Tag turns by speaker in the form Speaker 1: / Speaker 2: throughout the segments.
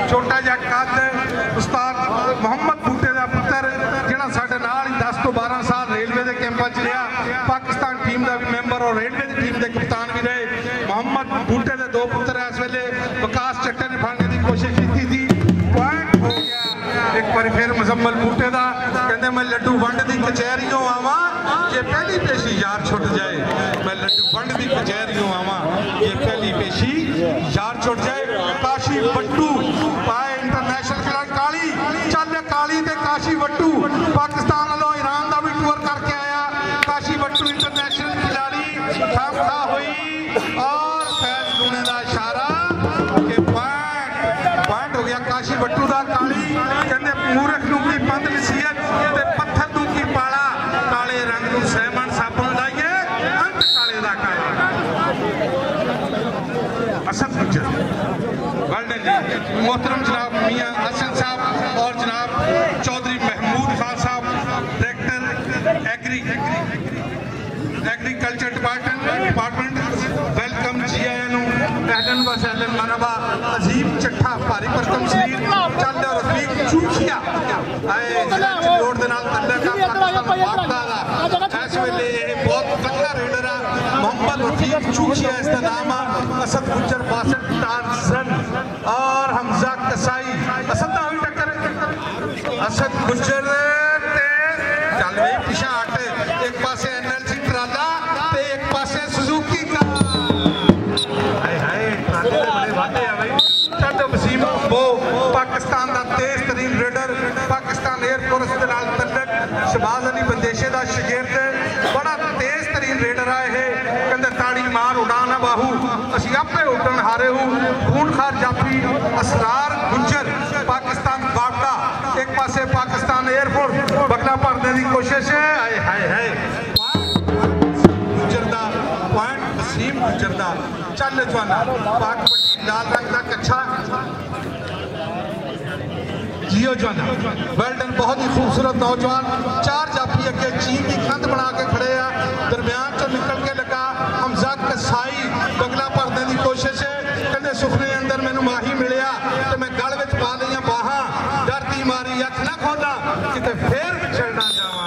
Speaker 1: छोटा जिहा कद उस्ताद मुहम्मद बूटे का पुत्र जिहड़ा साडे नाल ही 10 तो 12 साल रेलवे के कैंपां च रहा, पाकिस्तान टीम का भी मैंबर और रेलवे की टीम के कप्तान भी रहे। मुहम्मद बूटे के 2 पुत्र इस वेले विकास चट्टे ने फड़ने की कोशिश की थी, पॉइंट हो गया एक बार फिर मुजम्मल बूटे का। कहते मैं लड्डू वंड की कचहरियों आवा जे पहली पेशी यार छुट जाए, मैं लड्डू वंड की कचहरियों आवा जे पहली पेशी यार छुट जाए। काशी बट्टू पाए इंटरनेशनल खिलाड़ी काली चल काली ते काशी बट्टू पाकिस्तान वालों ईरान का भी टूर करके आया। काशी बट्टू इंटरनेशनल खिलाड़ी खामखा हुई और फैज लूने का इशारा के पॉइंट हो गया काशी बट्टू का। काली कहते मूर्ख नूं की पंध नसीहत ते पत्थर नूं की पाला, काले रंग नूं सहमन साबुन लाइए अंत काले दा काला। असद गुज्जर वेल डन जी, मोहतरम जनाब मियां हसन साहब और जनाब चौधरी महमूद खान साहब डायरेक्टर एग्रीकल्चर डिपार्टमेंट वेलकम जी आया नूं अहलन व सहलन मरहबा। अजीम चट्ठा भारी भरकम शरीर चल रफीक चूखिया आए रोड दे नाल तल्लक इस वेले बहुत वधिया रेडर आ मोहम्मद रफीक चूखिया इसका नाम आ। असद गुज्जर 62 टार्जन और हमजा कसाई असद दा भी टक्कर असद गुज्जर ते चल वे पिछा हट, एक पासे एनएलसी ट्राला ते एक पासे सुजुकी का। हाय हाय ट्राले दे बड़े वादे आ भाई। चल वसीम वो पाकिस्तान का तेज तरीन रेडर, पाकिस्तान एयरफोर्स के नाल तल्लक, शहबाज अली बंदेशे का शागिर्द, बड़ा तेज तरीन रेडर आए है। कहते ताड़ी मार उड़ाना बाहू असी आपे उड़न हारे हूँ। खूनखार जाफी असरार गुज्जर पाकिस्तान बाटा, एक पासे पाकिस्तान एयरफोर्स बगला भरने की कोशिश है। हाय हाय हाय गुज्जर दा पॉइंट वसीम गुज्जर दा। चल जवाना पाक पट्टी लाल रंग का कच्छा जियो जवाना वेल डन, बहुत ही खूबसूरत नौजवान। 4 जाफी अगे चीन की कंध बना के खड़े आ, दरम्यान चो निकल के लगा हमजा कसाई बगला भरने की कोशिश है। कहते सुखने अंदर मैनू माही मिलिया तो मैं गल विच पा लिया बाहां, डरती मारी अख ना खोदा किते फिर छड़ना जावा।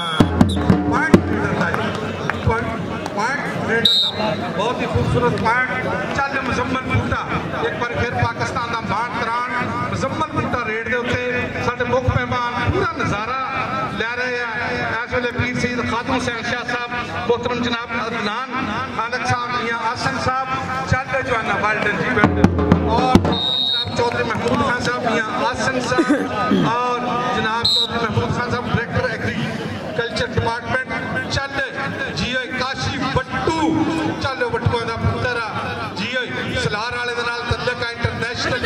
Speaker 1: बहुत ही खूबसूरत पॉइंट चल मुजम्मल बूटा एक बार फिर पाकिस्तान का मान तरान। मुजम्मल बूटा रेड के उत्ते साडे मुख मेहमान पूरा नज़ारा लै रहे हैं। इस वेले पीर सईद खातून हुसैन शाह साहब, मोहतरम जनाब अदनान खालिक साहब, मियां आसन साहब चल जवाना वाल्डन जी और जनाब चौधरी महमूद खान साहब, मियां आसन साहब और जनाब चौधरी महमूद खान साहब डायरेक्टर एग्रीकल्चर डिपार्टमेंट। चल जियो काशी बट्टू चल बट्टुआ का पुत्र जियो सलार वाले दे नाल तल्लक है। इंटरनेशनल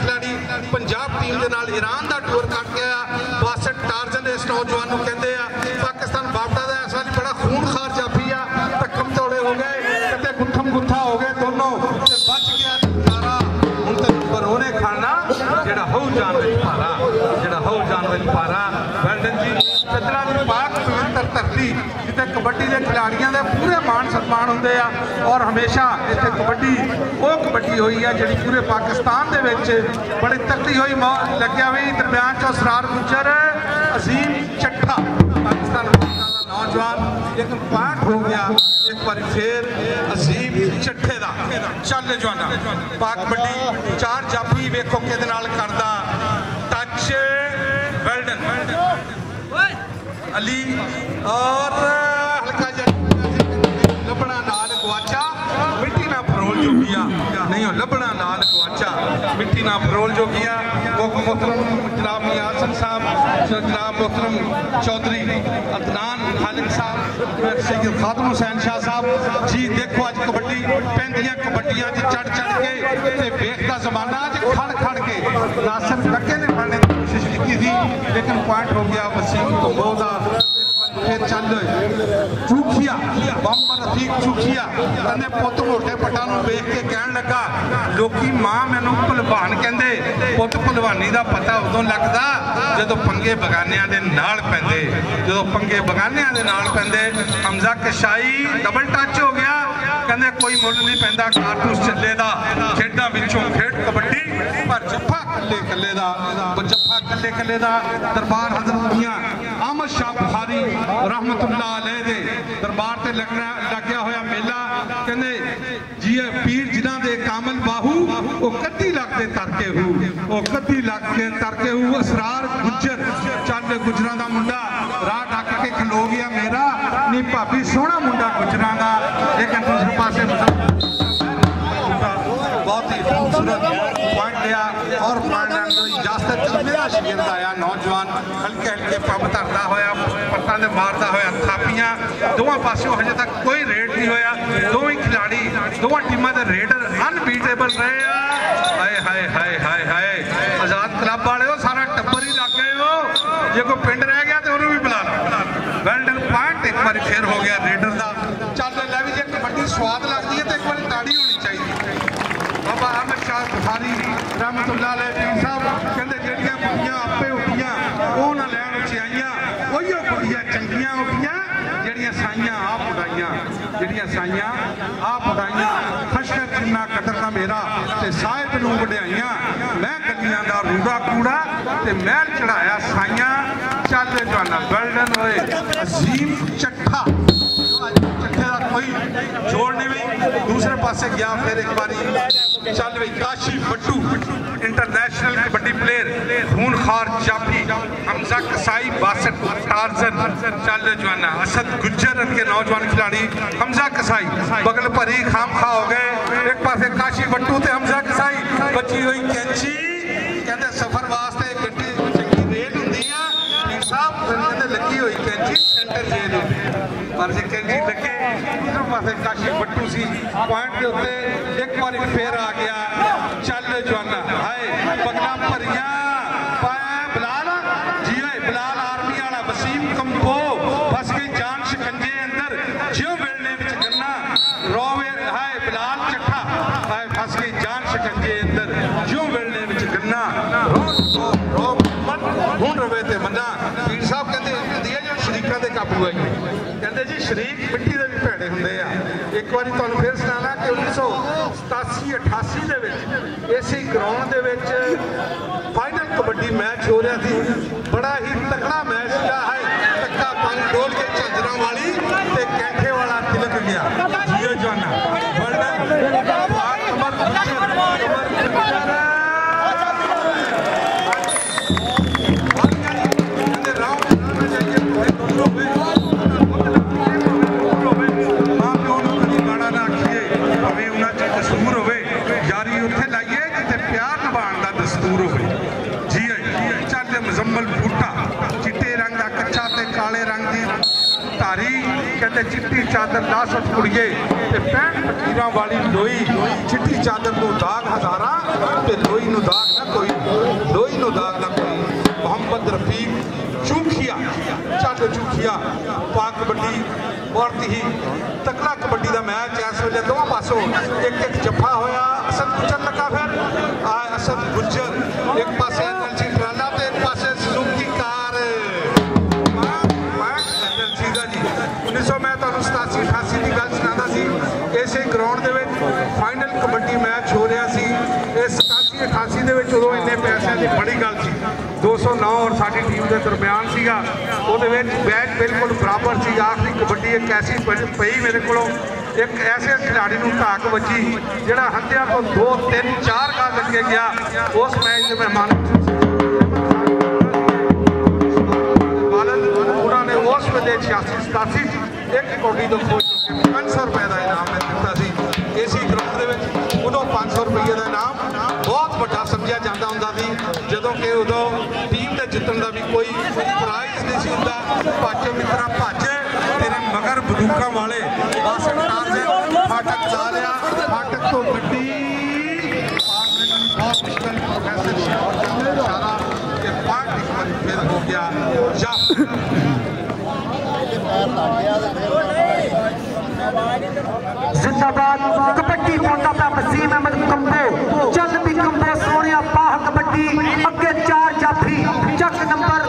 Speaker 1: खिलाड़ी पंजाब टीम के नाल ईरान का टूर करके आया। 62 टार्जन इस नौजवान को कहते हैं। पाकिस्तान बाटा का इस वाली बड़ा खूनखार जाफी आ, धक्कम तोड़े हो गए कहते गुत्थम गुत्था हो गए दोनों, बच गया सारा हूं तो बरोने खाना जेड़ा हो जान विच पारा, जेड़ा हो जान विच पारा। वेल्डन जी सज्जणा जी पाक पवित्र धरती जिते कबड्डी के खिलाड़ियों के पूरे मान सम्मान होंगे आ और हमेशा इतने कबड्डी वो कबड्डी हुई है जी पूरे पाकिस्तान के बड़ी तकड़ी हुई लग्या हुई। दरम्यान चो असरार गुज्जर अजीम चट्ठा पाकिस्तान का नौजवान, लेकिन पॉइंट हो गया एक बार फिर अजीम चट्ठे का। चल जवाना पाक कबड्डी 4 जाफी वेखो कि करदा टच वेल्डन अली और हल्का लबड़ा नाल गवाचा मिट्टी ना फरोल जोगिया नहीं हो लबड़ा नाल गवाचा मिट्टी ना फरोल जोगिया। वो मोहतरम जनाब मियां हसन साहब, जनाब मोहतरम चौधरी अदनान खालिक साहब, सैयद खातून हुसैन शाह साहब जी। देखो अज कबड्डी पैंदियां कबड्डियां चढ़ के वेखदा जमाना अज खड़ खड़ के नासिर लगे ने फड़ने की कोशिश की थी, लेकिन पॉइंट हो गया वसीम तो बहुत। फिर चल चूखिया बंबर रफीक चूखिया कहते पुत मोटे पट्टा वेख के कह लगा लोकी मां मैनू भलवान कहते, पुत भलवानी का पता उदों लगता जो पंगे बगानिया के नाल पैंदे, जो पंगे बगानिया के नाल पैंदे। हमजा कसाई डबल टच हो गया कहते कोई मुल नहीं पैंदा कारतूस चले दा खेडा विचों खेड कबड्डी पर जफ्फा कल्ले कल्ले दा जफ्फा कल्ले कल्ले दा दरबार हजरत मियां अहमद शाह बुखारी रहमतुल्लाह अलैह दे दरबार ते लग्या होया मेला कहते जी पीर जिन्हां दे कामल बाहू वो कद्दी लगते तरके हू वो कद्दी लग के तरके हू असरार गुजर चल गुजरां दा मुंडा राह डक के खलो गया मेरा नी भाभी सोहना मुंडा गुजरां दा लेकिन दूसरे पासे बहुत ही खूबसूरत पॉइंट लिया और पॉइंट इजाजत मेरा शागिर्द आया नौजवान हल्के हल्के पंप धरता होया पत्तां दे मारदा होया थापियां दोवां पासों हजे तक कोई रेड नहीं होया दोवें खिलाड़ी दोवां टीमां दे रेडर अनबीटेबल रहे हाय हाय हाय हाय हाय आजाद क्लब वाले सारा टब्बर ही लग गए हो जे कोई पिंड रह गया तो उन्होंने भी बुला लो वेल्डन पॉइंट एक बार फिर हो गया रेडर का चल लै भी जे कबड्डी स्वाद लगती है तो एक बार ताड़ी होनी चाहिए बाबा अहमद शाह बुखारी रहमतुल्लाह अलैह पीर साहब कहते ਜਿਹੜੀਆਂ ਕੁੜੀਆਂ ਆਪੇ ਉੱਠੀਆਂ ਉਹ ਨਾ ਲੈਣ ਉਚਾਈਆਂ ਉਹੀਓ ਕੁੜੀਆਂ ਚੰਗੀਆਂ ਉੱਠੀਆਂ ਜਿਹੜੀਆਂ ਸਾਈਆਂ ਆਪ ਉਡਾਈਆਂ ਜਿਹੜੀਆਂ ਸਾਈਆਂ ਆਪ ਉਡਾਈਆਂ ਖਸ਼ਕਤ ਜਿੰਨਾ ਕਦਰ ਨਾ ਮੇਰਾ ਤੇ ਸਾਹਿਬ ਨੂੰ ਵਡਿਆਈਆਂ ਮੈਂ ਗੱਲੀਆਂ ਦਾ ਰੂੜਾ ਕੂੜਾ ਤੇ ਮਹਿਲ ਚੜਾਇਆ ਸਾਈਆਂ ਚੱਲ ਜਵਾਨਾ ਗੋਲਡਨ ਹੋਏ ਅਜ਼ੀਮ ਚੱਠਾ चट्ठे का कोई जोड़ नहीं दूसरे पासे गया फिर एक बारी चल भाई काशी बट्टू इंटरनेशनल कबड्डी प्लेयर खूनखार जाफी हमजा कसाई बासठ टार्जन चल जवाना असद गुज्जर के नौजवान खिलाड़ी हमजा कसाई बगल भरी खाम खा हो गए एक पासे काशी बट्टू ते हमजा कसाई बची हुई कैंची कहते सफर वास्ते गड्डी चंगी रेल होंगी है साहब कहते लगी हुई कैंची सेंटर जेल पर जे कैंची लगे दूसरे पासे काशी बट्टू सी पॉइंट के उत्ते एक बार फिर आ गया चल जवाना हाय पगला भरिया पाया बिलाल जी बिलाल आर्मी वाला वसीम कंबो फस गई जान शिकंजे अंदर ज्यों मिलने विच गन्ना रोवे हाय बिलाल चट्ठा हाय फस गई जान शिकंजे अंदर ज्यों मिलने विच गन्ना रो हूं रवे ते मन्ना पीर साहब कहते दिया जो शरीकां दे काबू है कहते जी शरीक मिट्टी दे भी भैड़े हुंदे आ एक बारी तुहानूं फिर सुणाना कि 1987-88 दे विच इसी ग्राउंड दे विच फाइनल कबड्डी मैच हो रहा थी बड़ा ही तगड़ा मैच था है टक्का पानी डोल के झांजरां वाली ते कैंठे वाला तिलक गया जियो जाना कहते चिट्टी चादर 10 कुड़िए पैंट फकीर वाली लोई चिट्टी चादर को दाग हजारा ते लोई नु दाग ना कोई लोई नु दाग ना कोई मोहम्मद रफीक चूखिया चल चूखिया पाक कबड्डी बहुत ही तकड़ा कबड्डी का मैच इस वे दोवां पासों एक एक जफ्फा होया असद गुजर लगा फिर असद गुजर एक पासे ट्राला तो एक पासे सुजुकी कार 1987-88 की गल सुना सी इसे ग्राउंड फाइनल कबड्डी मैच हो रहा सी 87-88 उदों इन्ने पैसों की बड़ी गल सी 209 और साडी टीम के दरम्यान सीगा बैच बिल्कुल बराबर सी आखिरी कबड्डी एक ऐसी पई मेरे को एक ऐसे खिलाड़ी को धाक बची जोड़ा हंधिया को 2 3 4 गल लगे गया उस मैच के मेहमान उन्होंने उस वे 86-87 एक कौड़ी तो खोज 500 रुपए का इनाम दिता सी इसी ग्राउंड उदों 500 रुपये का इनाम बहुत बड़ा समझा जाता होंदा सी जदों कि उदों टीम के जितन का भी कोई प्राइज नहीं सी हुंदा भज मित्रा भज तेरे मगर बंदूकों वाले फाटक ला लिया फाटक तो गड्डी बहुत मुश्किल प्रोफेसर सारा कि पार्ट एक बार फिर हो गया जा
Speaker 2: जिंदाबाद कबड्डी पहुंचा पाया वसीम अहमद कंबो चल भी कंबो सोने पाह कबड्डी अगे 4 जाफी चक नंबर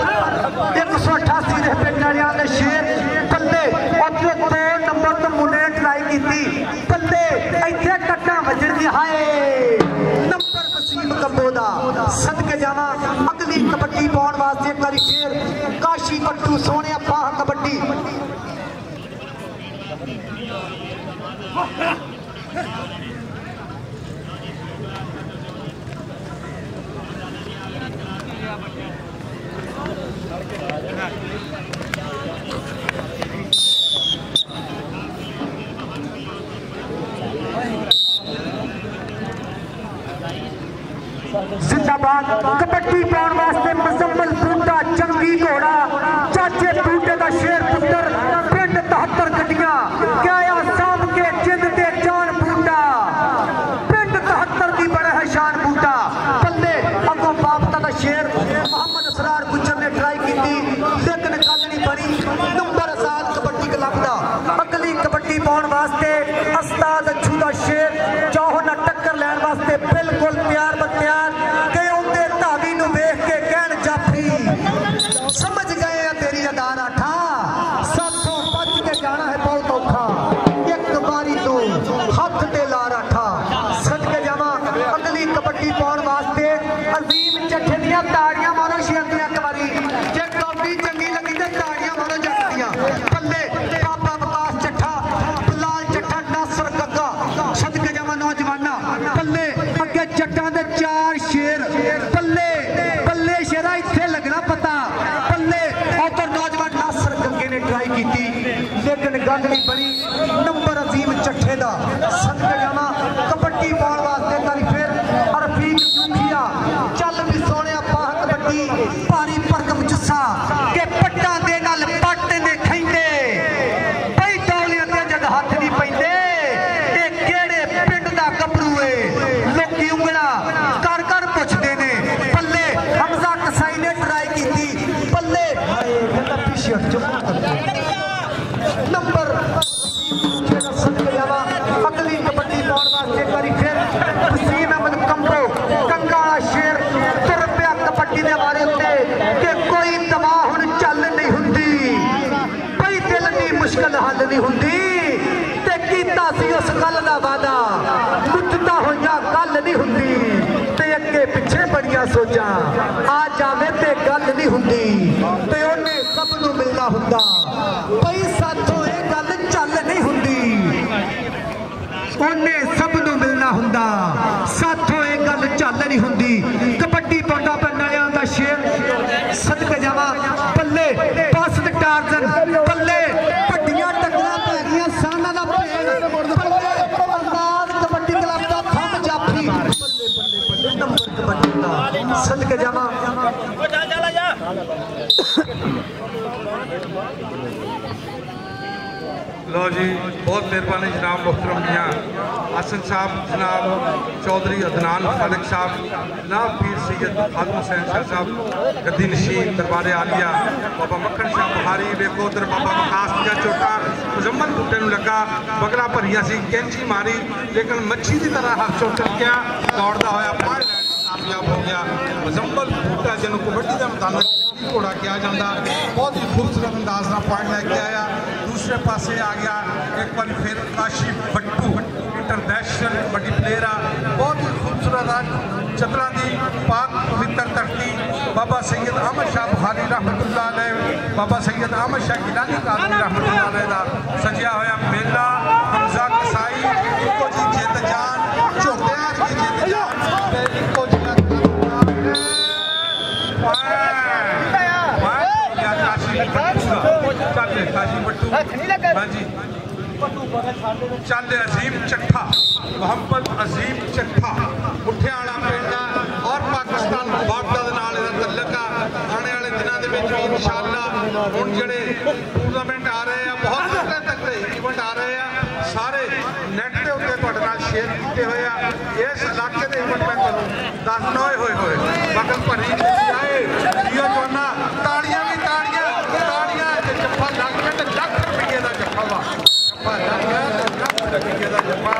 Speaker 2: 188 दे पिंडां दे शेर थल्ले उधर 2 नंबर तो मुने ट्राई की थल्ले हाय नंबर वसीम कंबो दा सदके जावा अगली कबड्डी पाउण वास्ते एक बारी फिर काशी बट्टू सोहणिया पाह कबड्डी जिंदाबाद कबड्डी पाउण वास्ते मुजम्मल बूटा चंगी घोड़ा चाचे बूटे का शेर पुत्र पिंड 73 गड्डियां क्या साम के जिंद ते जान बूटा पिंड 73 की बड़ा है शान बूटा पल्ले अगों बापता का शेर मोहम्मद असरार गुजर ने ट्राई की लेकिन गल नहीं बनी नंबर आजाद कबड्डी क्लब दा अगली कबड्डी पाउण वास्ते उस्ताद अच्छू का शेर चाहो ना टक्कर लैण वास्ते बिल्कुल तैयार बत्यार के उनके धावी नूं वेख के कहण जाफी समझ गए तेरी अदारा ठा साथों बच के जाना है बहुत औखा एक बारी तो हाथ ते ला रखा सदके जावा अगली कबड्डी पाउण वास्ते अजीम चट्ठे दियां ताड़ियां मारो शेर दियां एक बारी जे कबड्डी चंगी लगी ते ताड़ियां मारो जट दियां पल्ले बाबा विकास चट्ठा बिलाल चट्ठा नासर गग्गा सदके जावा नौजवाना पल्ले अगे जट्टां दे 4 शेर पल्ले पल्ले शेरा इत्थे लगना पता पल्ले उधर नौजवान नासर गंगे ने ट्राई की लेकिन गल नहीं बनी नंबर अजीम चट्ठे दा सदके जावा कबड्डी पाउण वास्ते करी फिर रफीक जूठिया चल भी सोहणिया पाह कबड्डी भारी भरकम जुस्सा के पट्टां दे नाल पट्ट ने खैंदे पई तौलियां ते जद हथ नहीं पैंदे ए किहड़े पिंड दा गभरू ए लोकी उंगला कर कर पुछदे ने पल्ले हमजा कसाई ने ट्राई की पल्ले कहंदा पीछे नंबर सदके जावा अगली कबड्डी पाउण वास्ते करी फिर वसीम अहमद कंबो कंगा शेर तुर पिया कबड्डी दे बारे उत्ते कि कोई दवा हुण चल नहीं हुंदी पई दिल दी मुश्किल हल नहीं हुंदी ते कीता सी उस गल दा वादा मुद्दता होइया गल नहीं हुंदी ते अगे पिछे बड़ियां सोचां आ जावे ते गल नहीं हुंदी ते ओने सब नूं मिलना हुंदा पई साथों ए गल चल नहीं हुंदी ओने सब नूं मिलना हुंदा साथों ए गल चल नहीं हुंदी कबड्डी पाउंदा बनया दा शेर सदके जावा पल्ले पास ते टार्जन पल्ले पट्टियां टकरां पै गईयां साना दा भेड़ पल्ले आजाद कबड्डी क्लब दा थम जाफी पल्ले पल्ले पल्ले नंबर कबड्डी दा सदके जावा
Speaker 1: लो जी बहुत मेहरबानी जनाब मोहतरम मियां हसन साहब जनाब चौधरी अदनान खालिक साहब जनाब पीर सैयद खालिद हुसैन साहब गद्दी नशीन दरबारे आलिया बाबा मक्खन शाह बुहारी वेखो उधर बाबा विकास दिया चोटा मुजम्मल बूटे नूं लगा बगला भरिया सी कैंची मारी लेकिन मच्छी की तरह हाथ चो चलकिया दौड़ता होया पढ़ कामयाब हो गया मुजम्मल बूटा जिन्होंने कबड्डी का मुताबिक घोड़ा किया जाता बहुत ही खूबसूरत अंदाज का पॉइंट लैके आया दूसरे पासे आ गया एक बार फिर काशी बट्टू इंटरनेशनल कबड्डी प्लेयर आ बहुत ही खूबसूरत चतरा की पाक पवित्र धरती बाबा सैयद अहमद शाह बुखारी रहमतुल्लाह अलैह बाबा सैयद अहमद शाह गिलानी कादरी रहमतुल्लाह अलैह का सजिया होया मेला हमजा कसाई इको जी जित जान झोटियां की जित जान इको जी काशी बट्टू हाँ जी चल अजीम चट्ठा मोहम्मद अजीम चट्ठा मुठिया वाला पिंड और पाकिस्तान बॉर्डर के नाल इहदा तल्लक आ आने वाले दिनों के विच भी इंशाअल्लाह हुण जिहड़े टूर्नामेंट आ रहे हैं बहुत तगड़े इवेंट आ रहे हैं सारे नैट के उत्ते तुहाडे नाल शेयर किए हुए हैं इस इलाके के इवेंट मैं तुहानूं दसना होए वक्त भरी आए जियो जोना ताड़ियां भी ताड़ियां जफ्फा लग गया तो लाख रुपये का जफ्फा वा जफ्फा लग गया तो लाख रुपये का जफ्फा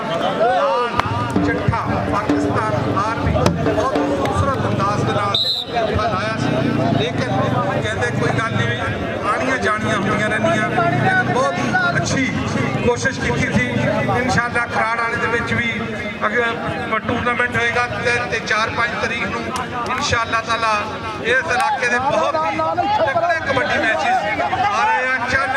Speaker 1: चट्ठा पाकिस्तान आर्मी बहुत खूबसूरत अंदाज के नाल जफ्फा लाया सी लेकिन कहते कोई गल नहीं आनियां जानियां होंदियां रहंदियां लेकिन बहुत ही अच्छी कोशिश की थी इंशाअल्लाह खराड़ वाले दे विच भी टूरनामेंट होएगा 4-5 तरीक को इंशाअल्लाह ताला इस इलाके के बहुत ही तगड़े कबड्डी मैचेस आ रहे हैं। चल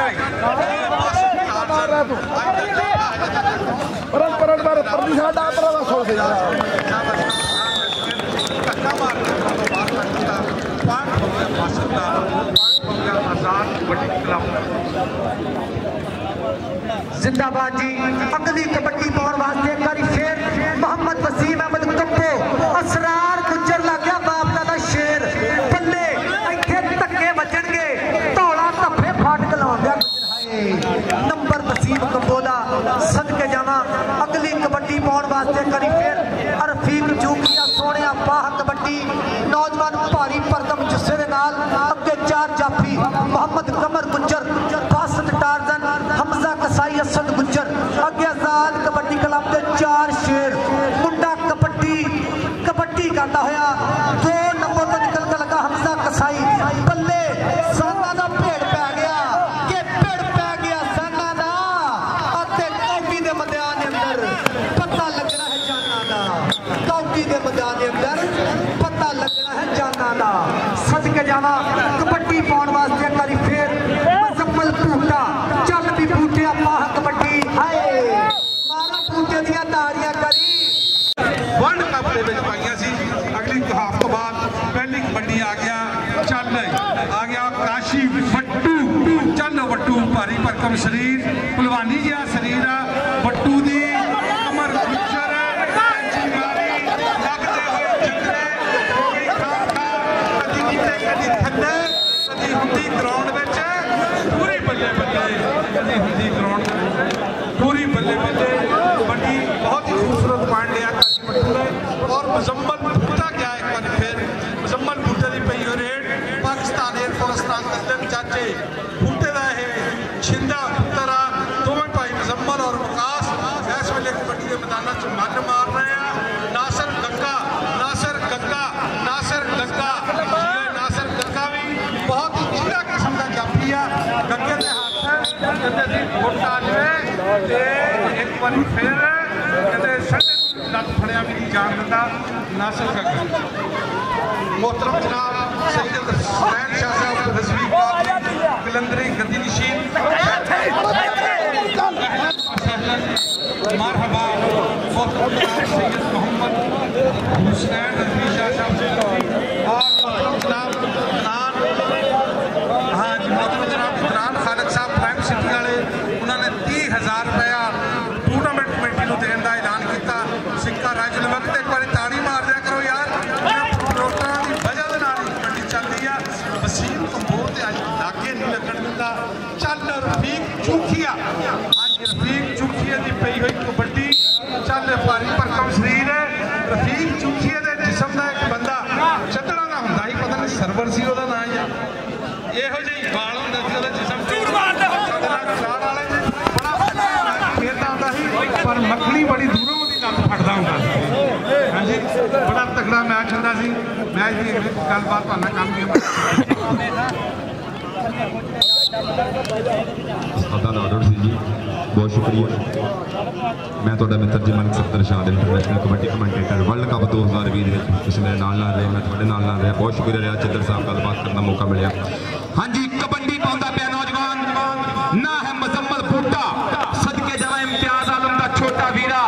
Speaker 2: जिंदाबाद जी। अगली कबड्डी पाने वास्ते एक बार फिर मोहम्मद वसीम अहमद कंपो असरार गुजर लग गया बाप का शेर बल्ले इत्थे धक्के वजणगे धौला धफ्फे फाटक लाउंदा नंबर वसीम कंपो दा सदके जावां। अगली कबड्डी पाने वास्ते एक बार फिर रफीक जूकिया सोहणिया बाह कबड्डी नौजवान भारी परदम जुस्से दे नाल अगे 4 जाफी मोहम्मद कमर गुजर बासत टारजन हमजा कसाई असद गुजर अगे आजाद कबड्डी क्लब के 4 शेर मुंडा कबड्डी करता होया 2 नंबर पर निकल के लगा हमजा कसाई बल्ले साना दा भेड़ पै गया कि भेड़ पै गया साना दा अते कौटी दे मैदान दे अंदर पता लगना है जाना दा कौटी दे मैदान दे अंदर पता लगना है जाना दा। सदके जावा कबड्डी पाउण वास्ते एक बारी फिर मुजम्मल बूटा चल भी बूटिया पाह कबड्डी हाय मारा बूटे दिया ताड़ियां करी
Speaker 1: वर्ल्ड कप दे विच पाईयां सी। अगली हफ्ते बाद पहली कबड्डी आ गया काशी वट्टू चल वट्टू भारी भरकम शरीर पहलवानी जिहा शरीर आ वट्टू दी कमर गुजर लगदे होए जिगरे कदी नीचे कदी थल्ले कदी हुंदी ग्राउंड विच पूरी बल्ले बल्ले कदी हुंदी ग्राउंड पूरी बल्ले बल्ले कबड्डी बहुत ही खूबसूरत पॉइंट लिया और मुजम्मल बूटा गया एक बार फिर मुजम्मल बूटे की पई हो रेड पाकिस्तान एयरफोर्स दिन चाचे बूटे का यह छिंदा पुत्र आ दोवें भाई मुजम्मल और विकास इस वेले कबड्डी के मैदान मन मार रहे हैं। नासर गंगा भी बहुत ही चिड़ा किस्म का जाफी आ गंगे के हाथ वोट एक बार फिर लत फड़िया भी नहीं जान दिता नासिर गंगा मोहतरम जनाब सैयद हुसैन शाह साहब रजवी कलंदरी गद्दी नशीन मरहबा मोहतरम जनाब सैयद मोहम्मद हुसैन रजवी शाह साहब और मोहतरम जनाब मोहतरम जनाब इमरान खालिद साहब प्राइम सिटी वाले उन्होंने 30,000 रुपया टूर्नामेंट कमेटी को देने का ऐलान किया। सिक्का राज वक्त एक बार ताड़ी मार दिया करो यार प्रोग्राम की वजह से कबड्डी चल रही है। वसीम कंबोर से अज लागे नहीं लगन दिता चल रफीक चूखिया रफीक चूखिया की पई हुई कबड्डी चल भारी भरकम शरीर है रफीक चूखिया के जिसम का एक बंदा चदड़ा का होंगे ही पता नहीं सरवर सी वह ना ही यहो जी बाल होंगे जिसम पर मखनी बड़ी दूरों की लत फटता होंगे। हाँ जी बड़ा तगड़ा मैच होंगे सी मैच की गलबात कर
Speaker 3: ऑर्डर सी जी बहुत शुक्रिया। मैं तो मित्र जी Malik Safdar Shah international kabaddi commentator world cup 2020 पिछले नाल रहे मैं थोड़े नाल रहा बहुत शुक्रिया रहा चिद्दर साहब गलबात करने का मौका मिले। हाँ जी कबड्डी पाउंदा पे नौजवान ना है मुजम्मल बूटा सदके जवा इम्तियाज आलम का छोटा वीरा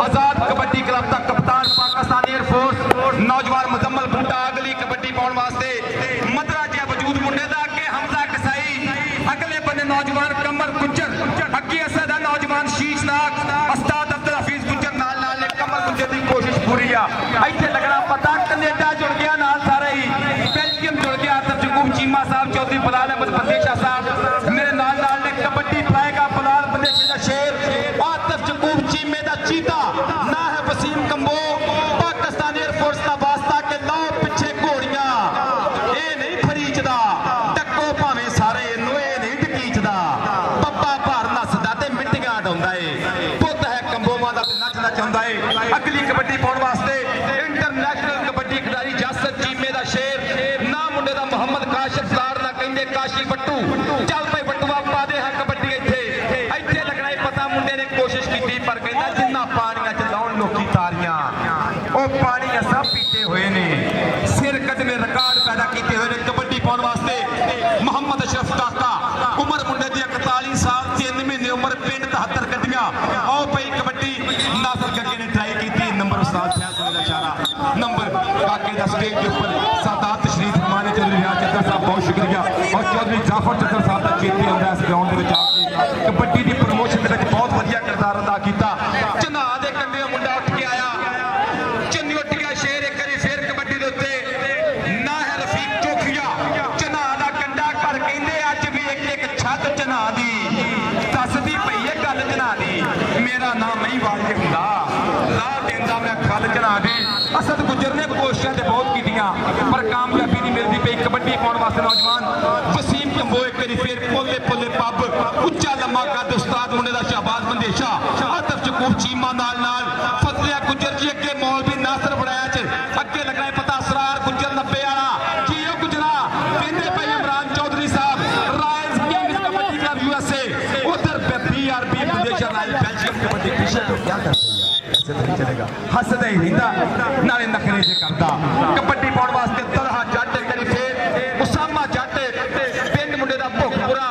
Speaker 3: आजाद कबड्डी क्लब का कप्तान पाकिस्तान एयरफोर्स नौजवान मुजम्मल बूटा अगली कबड्डी पाउन वास्ते मदरा जिहा वजूद मुंडे दा अगे हमजा कसाई अगले बने नौजवान कमर गुजर अगे असद नौजवान शीशनाग उस्ताद अब्दुल हफीज गुजर नाल कमर गुजर की कोशिश पूरी आ इत्थे लगना पता कनेडा जुड़ गया नाल सारे ही बेल्जियम जुड़ गया आतफ जकूब चीमा साहब चौधरी बलाल अहमद बंदेशा साहब मेरे नाल ने कबड्डी पाएगा बलाल बंदेशा का शेर आतफ जकूब चीमे का चीता ना है वसीम कंबो पाकिस्तान एयरफोर्स का वास्ता के लाओ पिछे घोड़ियां ये नहीं फरीचदा टक्को भावे सारे इनू ये नहीं टकीचदा पप्पा भार नसदा ते मिट्टियां डोंदा है पुत है कंबोवा दा नचना चाहुंदा है। अगली कबड्डी पाउण वास्ते इंटरनेशनल कबड्डी खिडारी जासद चीमे का शेर ना मुंडे दा मोहम्मद काशिफ कार ना कहंदे काशी वट्टू चल भाई वट्टूआ पा दे हां कबड्डी इत्थे लगना पता मुंडे ने कोशिश की पर कहंदा जिन्ना पानियां च लाउण लोकी तार देगा स्टेज के ऊपर सादात तशरीफ फरमाने चौधरी रियाज चद्दर साहब बहुत शुक्रिया और चौधरी जाफर चद्दर साहब का चेते आता इस ग्राउंड के आके कबड्डी की प्रमोशन के बहुत वधिया किरदार अदा किया। चन्हा के कंढे मुंडा उठ के आया चन्नी उठ गया शेर एक बार फिर कबड्डी के उत्ते ना है रफीक चोखिया चन्हा का कंडा पर कहते अज भी एक एक छत चन्हा दी दसदी पई है गल चन्हा दी मेरा नाम नहीं वाजे हुंदा ला देंदा मैं गल चन्हा दी। असद गुजर ने कोशिशें तो बहुत की पर कामयाबी नहीं मिलती पई कबड्डी पाने वास्ते नौजवान वसीम कंबो एक बार फिर पोले पोले पब उच्चा लम्मा कद उस्ताद मुंडे का शाहबाज मंदेशा आतफ चकूब चीमा नाल नाल फजलिया गुजर जी अगे मौलवी नासर बड़ाया च अगे लगना है पता असरार गुजर 90 वाला जियो गुजरा कहते पे इमरान चौधरी साहब Royals Kings kabaddi club USA उधर बीआरबी मंदेशा नाल बेल्जियम कबड्डी पीछे तो क्या करते हैं ऐसे नहीं चलेगा हसदा ही रहिंदा नाले नखरे जे करदा कबड्डी पाउण वास्ते तलहा जट करी फिर उसामा जट पिंड मुंडे दा भुखपुरा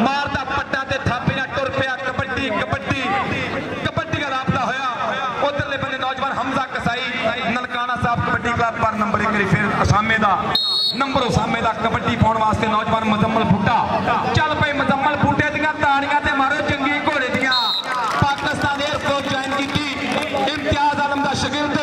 Speaker 3: मारदा पट्टा ते थापी ना टुर पिया कबड्डी कबड्डी कबड्डी का राबता होया उधरले बंदे नौजवान हमजा कसाई नलकाना साहब कबड्डी क्लब पर नंबर एक करी फिर असामे दा नंबर उसामे दा कबड्डी पाउण वास्ते नौजवान मुजम्मल भुट्टा चल पई मुजम्मल भुट्टे दियां ताड़ियां ते मारो चंगी घोड़े दियां पाकिस्तान एयरफोर्स ज्वाइन कीती इम्तियाज आलम दा शागिर्द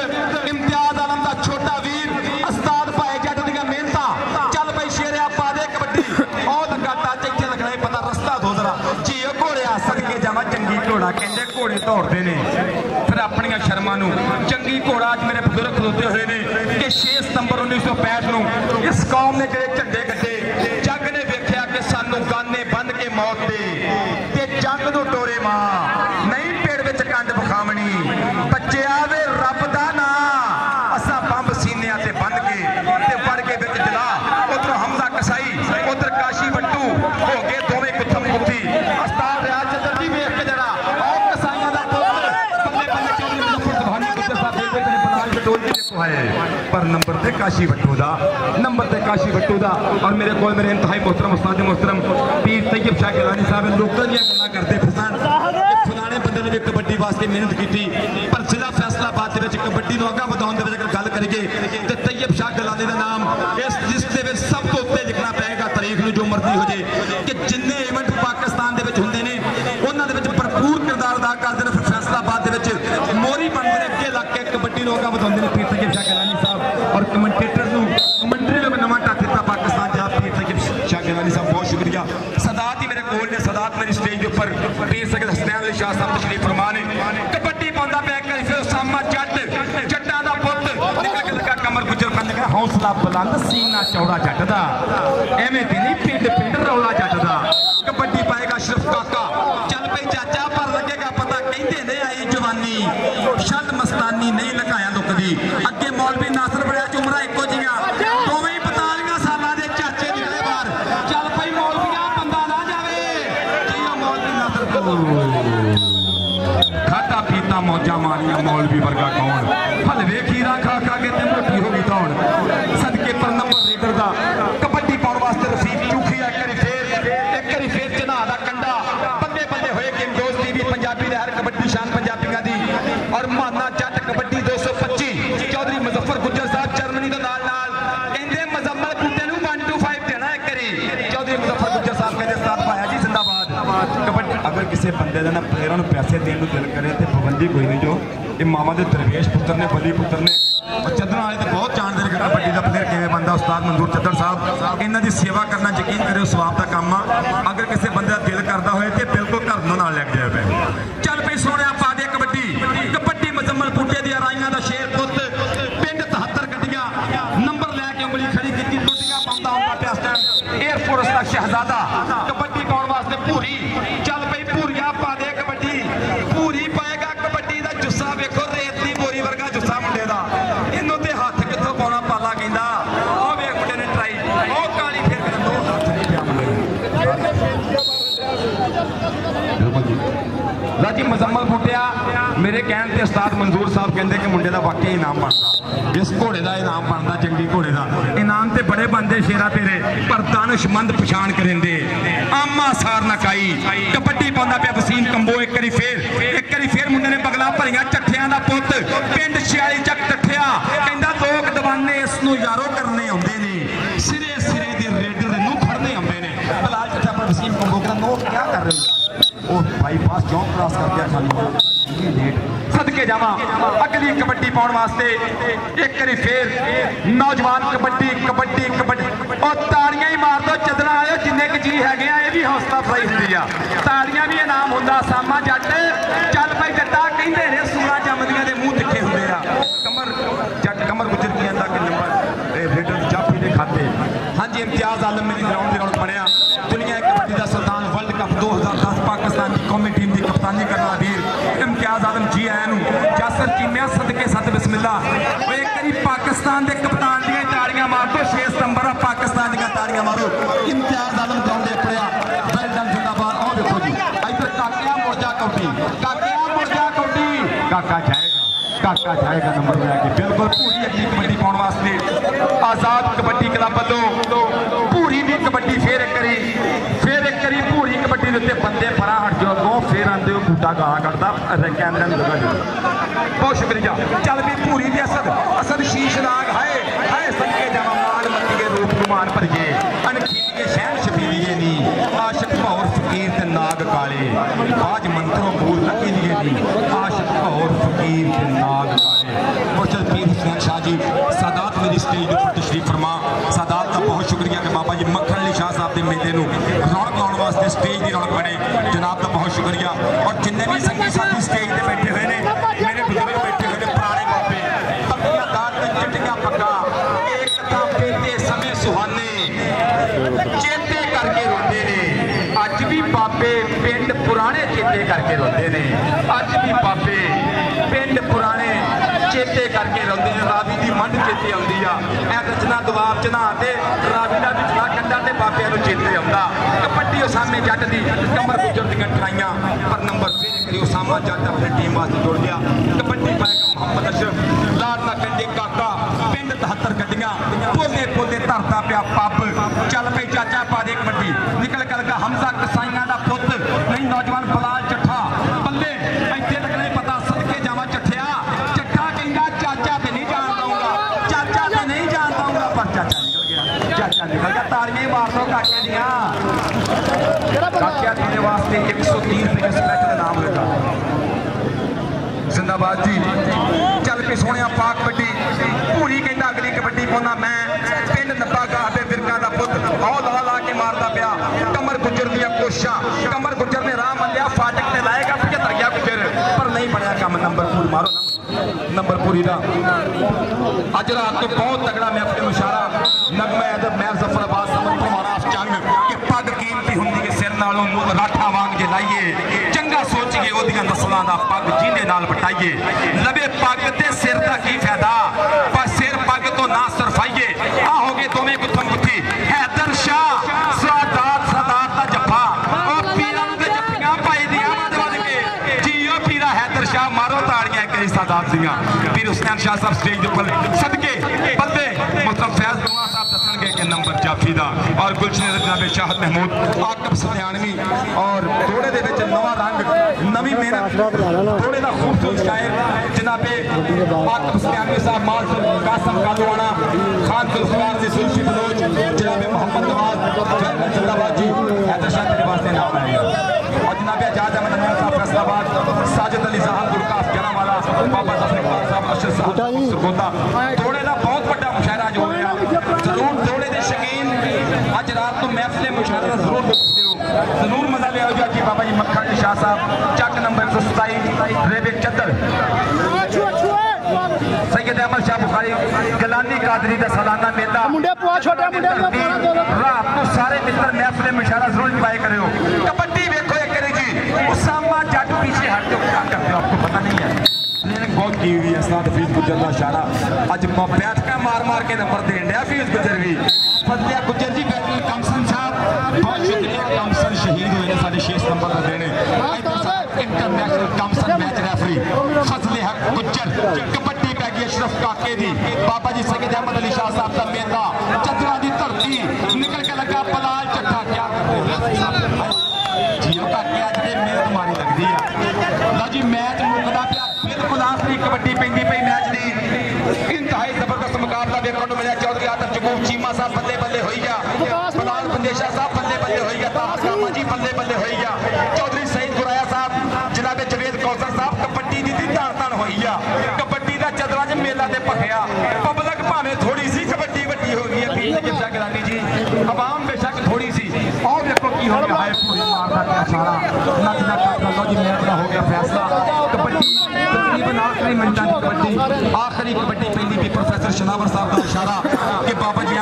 Speaker 3: इम्तियाज आलम दा छोटा वीर उस्ताद भाई जट दियां मेहनतां चल पई शेरिया पा दे कबड्डी ओ लगा टच इत्थे लगना ही पता रस्ता दो जरा जी घोड़े आ सदके जावा चंगी घोड़ा कहंदे घोड़े दौड़दे ने फिर अपनियां शर्मां नूं चंगी घोड़ा अज मेरे बुजुर्ग खलोते हुए ने कि 6 सितंबर 1965 नूं इस कौम ने ਜਿਹੜੇ ਝੰਡੇ ਕੱਢੇ ਜੱਗ ਨੇ ਵੇਖਿਆ ਕਿ ਸਾਨੂੰ ਗਾਨੇ ਬੰਨ ਕੇ ਮੌਤ ਦੇ ਤੇ ਜੰਗ ਨੂੰ ਟੋਰੇ ਮਾਂ ਨਹੀਂ ਪੇੜ ਵਿੱਚ ਕੰਡ ਵਿਖਾਵਣੀ ਬੱਚਿਆ ਵੇ ਰੱਬ ਦਾ ਨਾਂ ਅਸਾਂ ਬੰਬ ਸੀਨਿਆਂ ਤੇ ਬੰਨ ਕੇ ਤੇ ਵੜ ਕੇ ਵਿੱਚ ਜਲਾ ਉਧਰ ਹਮਜ਼ਾ ਕਸਾਈ ਉਧਰ ਕਾਸ਼ੀ ਵੱਟੂ ਹੋ ਗਏ ਦੋਵੇਂ ਕੁੱਥਮ ਕੁੱਥੀ ਉਸਤਾਦ ਰਿਆਜ਼ ਚੰਦਰ ਜੀ ਵੇਖ ਕੇ ਜਰਾ ਉਹ ਕਸਾਈਆਂ ਦਾ ਪੁੱਤ ਬੱਲੇ ਬੱਲੇ ਚੌਧਰੀ ਮੁਜ਼ੱਫਰ ਸੁਭਾਨੀ ਗੁੱਜਰ ਸਾਹਿਬ ਦੇ ਵਿੱਚ ਬਨਾਲ ਡੋਲ ਜੀ ਦੇਖੋ ਹੈ पर नंबर ते काशी भट्टू दा और मेरे को मेरे इंतहाई मोहतरम उस्ताद मोहतरम पीर तैयब शाह गिलानी साहब लोकल दी गल्लां करते फिरन फलाने बंदे ने कबड्डी वास्ते मेहनत की पर जिला फैसलाबाद दे विच कबड्डी नूं अग्गे वधाउण दे विच अगर गल करिए ते तैयब शाह गिलानी दा नाम इस लिस्ट दे विच सब तो उत्ते लिखना पएगा तारीख नूं जो मर्जी हो जाए कि जिन्ने इवेंट पाकिस्तान दे विच हुंदे ने उन्हां दे विच भरपूर किरदार अदा करदे ने। फिर फैसलाबाद दे विच मोरी बनदे ने अग्गे लग के कबड्डी नूं अग्गे वधाउंदे ने पीर तैयब शाह गिलानी साहब और कमेंटेटर मंडली में नवा टच दिता पाकिस्तान जनाब पीर तैयब शाह गिलानी साहब बहुत शुक्रिया। सदात ही मेरे कोल ने सदात मेरी स्टेज के ऊपर पीर सैयद हसनैन अली शाह साहब तशरीफ फरमा ने कबड्डी पांदा पे करी फिर उसामा जट जट्टां दा पुੱਤ निकल के लगा कमर गुजर कर लगा हौसला बुलंद सीना चौड़ा जट दा एवें ते नहीं पिंड पिंड रौला जट दा कबड्डी पाएगा अशरफ काका चल पई चाचा पर लगेगा पता कहंदे ने आई जवानी शल मस्तानी नहीं लकाया लुकदी अगे मौलवी नासर बड़िया उमरा इको जियां दोवें 45 सालां दे चाचे निकले बाहर चल पई मौलविया बंदा ना जावे जियां मौलवी नासर खाता पीता मौजा मारिया मौलवी वर्गा कौन हलवे खीरा खा खा के ते मोटी हो गई दौड़ सदके पर नंबर लीडर दा कबड्डी पाउण वास्ते रफीक चूखिया एक बारी फिर चन्हा दा कंडा बंदे बंदे होए गेम दोस्त टीवी पंजाबी दे हर कबड्डी शान पंजाबियां दी और माना जट कबड्डी 225 चौधरी मुजफ्फर गुज्जर साहब जर्मनी दे नाल नाल कहंदे मुजम्मल बूटे नूं 125 देना एक करी चौधरी मुजफ्फर गुज्जर साहब कहंदे उस्ताद भाया जी जिंदाबाद कबड्डी अगर किसी बंदे दा ना प्लेयरां नूं पैसे देण नूं दिल करे ते पाबंदी कोई नहीं जो ये मामा दे दरवेश पुत्र ने बली पुत्र ने चद्दर वाले तो बहुत जानते हैं कबड्डी का प्लेयर किवें बनदा उस्ताद मंजूर चद्दर साहब इन्हां दी सेवा करना यकीन करो स्वाब का काम आ अगर किसी बंदे का दिल करता होए तो बिल्कुल घर नूं नाल लैके जाए पे चल पई सोहणिया पा दे कबड्डी कबड्डी मुजम्मल बूटे दी राइयां दा शेर पुੱਤ पिंड 73 गड्डियां नंबर लैके उंगली खड़ी कीती टुटियां पाउंदा हुंदा पिया इस टाइम एयरफोर्स दा शहजादा कबड्डी पाउण वास्ते पूरी चल पई पूरिया पा दे कबड्डी पूरी पाएगा कबड्डी दा जुस्सा वेखो रेत दी बोरी वर्गा जुस्सा मुंडे दा इन्नों ते हथ कित्थों पाउणा पाला कहंदा ओ वेख मुंडे ने ट्राई ओ काली फेर कर दो हथ नहीं पिया मुंडे राजी मुजम्मल बूटिया मेरे कहने ते उस्ताद मंजूर साहब कहते कि मुंडे का वाकई इनाम बनता इस घोड़े का इनाम बनता जंगी घोड़े का इनाम तो बड़े बनते शेरा तेरे पर दानिशमंद पछाण करेंदे आमा सार नकाई कबड्डी पाउंदा पिया वसीम कंबो एक बारी फिर मुंडे ने बगला भरिया चट्ठियां दा पुੱਤ पिंड 46 चक टठिया कहंदा लोक दवाने इस नूं यारो करने आउंदे ने सिरे सिरे दे रेडर नूं फड़ने आउंदे ने बलाल चट्ठा पर वसीम कंबोकरा नो क्या कर रहे हो ओ बाईपास चौक क्रॉस कर दिया खाली लेट सदके जावा अगली कबड्डी पाउण वास्ते एक करी फिर नौजवान कबड्डी कबड्डी कबड्डी और ताड़ियां ही मार दो चदरा आयो जिन्ने क जी हैगे आ ये भी हौसला अफजाई हुंदी आ ताड़ियां भी इनाम हुंदा सामा जट चल भाई जट्टा कहंदे ने सूरा जमदियां दे मुंह तिखे हुंदे आ कमर जट कमर गुजर की आंदा कि नंबर ए रेडर जाफी दे खाते हां जी इम्तियाज आलम मेरी ग्राउंड दे रौनक बनया दुनिया कबड्डी दा सुल्तान वर्ल्ड कप 2010 पाकिस्तान की कौमी टीम की कप्तानी करने वाला वीर इम्तियाज आलम जी आया जासर कीमिया सदके सत बिस्मिल्ला एक करी पाकिस्तान के कप्तान दी ताड़ियां मार दो 6 सितंबर पाकिस्तान दी ताड़ियां मारो इम्तियाज आलम ग्राउंड दे पड़िया वेल डन जिंदाबाद आओ देखो जी इधर काकिया मुर्जा कौटी काका जाएगा नंबर में आके बिल्कुल पूरी अगली कबड्डी पाउण वास्ते आजाद कबड्डी क्लब वालों पूरी भी कबड्डी फिर एक करी पूरी कबड्डी दे बंदे परा हट जाओ दो फिर आंदे हो बूटा गां कटदा कैमरा में लगा दो बहुत शुक्रिया चल भी पूरी भी असद शीश नाग हाय सदके जावा माल मत्ती के रूप गुमान पर गए अनखीट के शहर शबीलिए नी आशिक भौर फकीर ते नाग काले आज मंत्रों मूल लगी दिए नी आशिक भौर फकीर ते नाग काले मुर्शद पीर हुसैन शाह जी सादात मेरी स्टेज के ऊपर तशरीफ फरमा सादात का बहुत शुक्रिया कि बाबा जी मक्खन अली शाह साहब के मेले में रौनक लाने वास्ते स्टेज की रौनक बने जनाब का बहुत शुक्रिया और जिन्ने भी संगी साथी स्टेज पर बैठे हुए हैं मेरे बुजुर्ग बैठे हुए हैं पुराने बाबे पक्कियां दात चिट्टियां पक्का एक था बेटे समय सुहाने चेते करके रोंदे ने अज भी बाबे पिंड पुराने चेते करके रोंदे ने अज भी बाबे पिंड पुराने चेते करके रोंदे ने रावी की मंड चेते आउंदी आ ऐ रचना दबाव च नहा ते रावी का विचला कंडा ते बाबियां नूं चेते आउंदा कबड्डी उसामे जट दी कमर गुजर दी ट्राइयां पर नंबर फिर करी उसामा जट अपनी टीम वास्ते जुड़ गया कबड्डी पाएगा मोहम्मद अशरफ लाडला कंडे काका पिंड 73 गड्डियां पोले पोले धरता पिया पब चल पे चाचा पा दे कबड्डी निकल कर गा हमजा कसाईयां दा पुत नहीं नौजवान बलाल चट्ठा बल्ले इत्थे तक नहीं पता सदके जावा चट्ठिया चट्ठा कहंदा चाचा ते नहीं जान दूंगा चाचा ते नहीं जान दूंगा पर चाचा निकल गया ताड़ियां ही मार दो काकियां दियां काकियां देने वास्ते 130 रुपए स्क्रैच का नाम लगा जिंदाबाद जी चल के सोने पा कबड्डी पूरी कहता अगली कबड्डी पाना मैं पिंड नब्बा गाह के बिरका का पुत आओ ला ला के मारता पिया कमर गुजर दिया कोशिशां कमर गुजर ने राह मलिया फाटक ने लाएगा 75 गया गुजर पर नहीं बनया कम नंबरपुर मारो नंबरपुरी का अज रात को बहुत तगड़ा महफिल मुशारा नगमा अदब मैं जफराबाद समझ तुम्हारा जंग के पग कीमती होंगी के सिर नालों राठा वांग जे लाइए चंगा सोचिए ओदियां नस्लां दा पग जिंदे नाल बटाइए लबे पग ते सिर दा की फायदा पर सिर पग तो ना सरफाइए आ हो गए दोवें गुत्थम गुत्थी हैदर शाह सादात दा जफा ओ पीरां दे जफियां पाई दियां वध के जियो पीरा हैदर शाह मारो ताड़ियां कई सादात दियां पीर हुसैन शाह साहब स्टेज दे ऊपर सदके बंदे मोहतरम फैज दुआ साहब दसणगे के नंबर जाफी दा और गुलशन जनाब शाहद महमूद आकब सत्यानवी और थोड़े दे विच नवा रंग नवी मेहनत थोड़े दा खूबसूरत शायर जनाबे आकब सत्यानवी साहब माल कासम कालूवाना खान जुल्फकार दी सुल्फी बलोच जनाबे मोहम्मद नवाज जिंदाबाद जी हैदर शाह तेरे वास्ते नाम आएगा और जनाबे आजाद अहमद अनवर साहब फैसलाबाद साजिद अली साहब गुरकाफ जनावाला बाबा जफर इकबाल साहब अशर साहब सरगोदा थोड़े दा बहुत बड़ा मुशायरा जो होया जरूर थोड़े दे शकीन अज रात को महफिल मुशायरा जरूर मजा लिया हो जी बाबा जी मक्खन अली शाह साहब चक नंबर 127 रेबे चदर सैयद अहमद शाह बुखारी गलानी कादरी का सालाना मेला रात को सारे मित्र महफिल मुशायरा जरूर पाए करो कबड्डी देखो एक करी जी उसामा जट पीछे हट के क्या करते हो आपको पता नहीं है बहुत की हुई है साथ फीस गुजर का इशारा अज बैठका मार मार के नंबर देन दिया फीस गुजर भी फतलिया गुजर जी बैठे कमसन साहब बहुत शुक्रिया कमसन शहीद हुए साढ़े 6 नंबर का देने इंटरनेशनल कमसन मैच रेफरी फजले हक गुजर कबड्डी पै गई अशरफ काके दी बाबा जी सैयद अहमद अली शाह साहब का मेला चदरा की धरती निकल के लगा बलाल चट्ठा क्या करते जियो काके अज दे मेहनत मारी लगती है लो जी मैच मुकदा पिया बिल्कुल आखिरी कबड्डी पैंदी पई मैच दी इंतहाई जबरदस्त मुकाबला देखने
Speaker 4: मिले चौधरी आदम जगूब चीमा साहब बल्ले बल्ले होई गया, प्रधान बंदेशा साहब बल्ले बल्ले होई गया, ताहर कामा जी बल्ले बल्ले होई गया, चौधरी सईद गुराया साहब जनाब जवेद कौसर साहब कबड्डी दी धन धन होई गया, कबड्डी का चदरा च मेला ते भखिया, पब्लिक भावें थोड़ी सी कबड्डी वड्डी हो गई है पीर जिब्जा गिलानी जी, अवाम बेशक थोड़ी सी। और देखो की हो गया है पूरी मारदा क्या सारा नचदा करदा लो जी मैच का हो गया फैसला। कबड्डी तकरीबन आखिरी मिनटां की कबड्डी, आखिरी कबड्डी पहली भी प्रोफेसर शनावर साहब का इशारा कि बाबा जी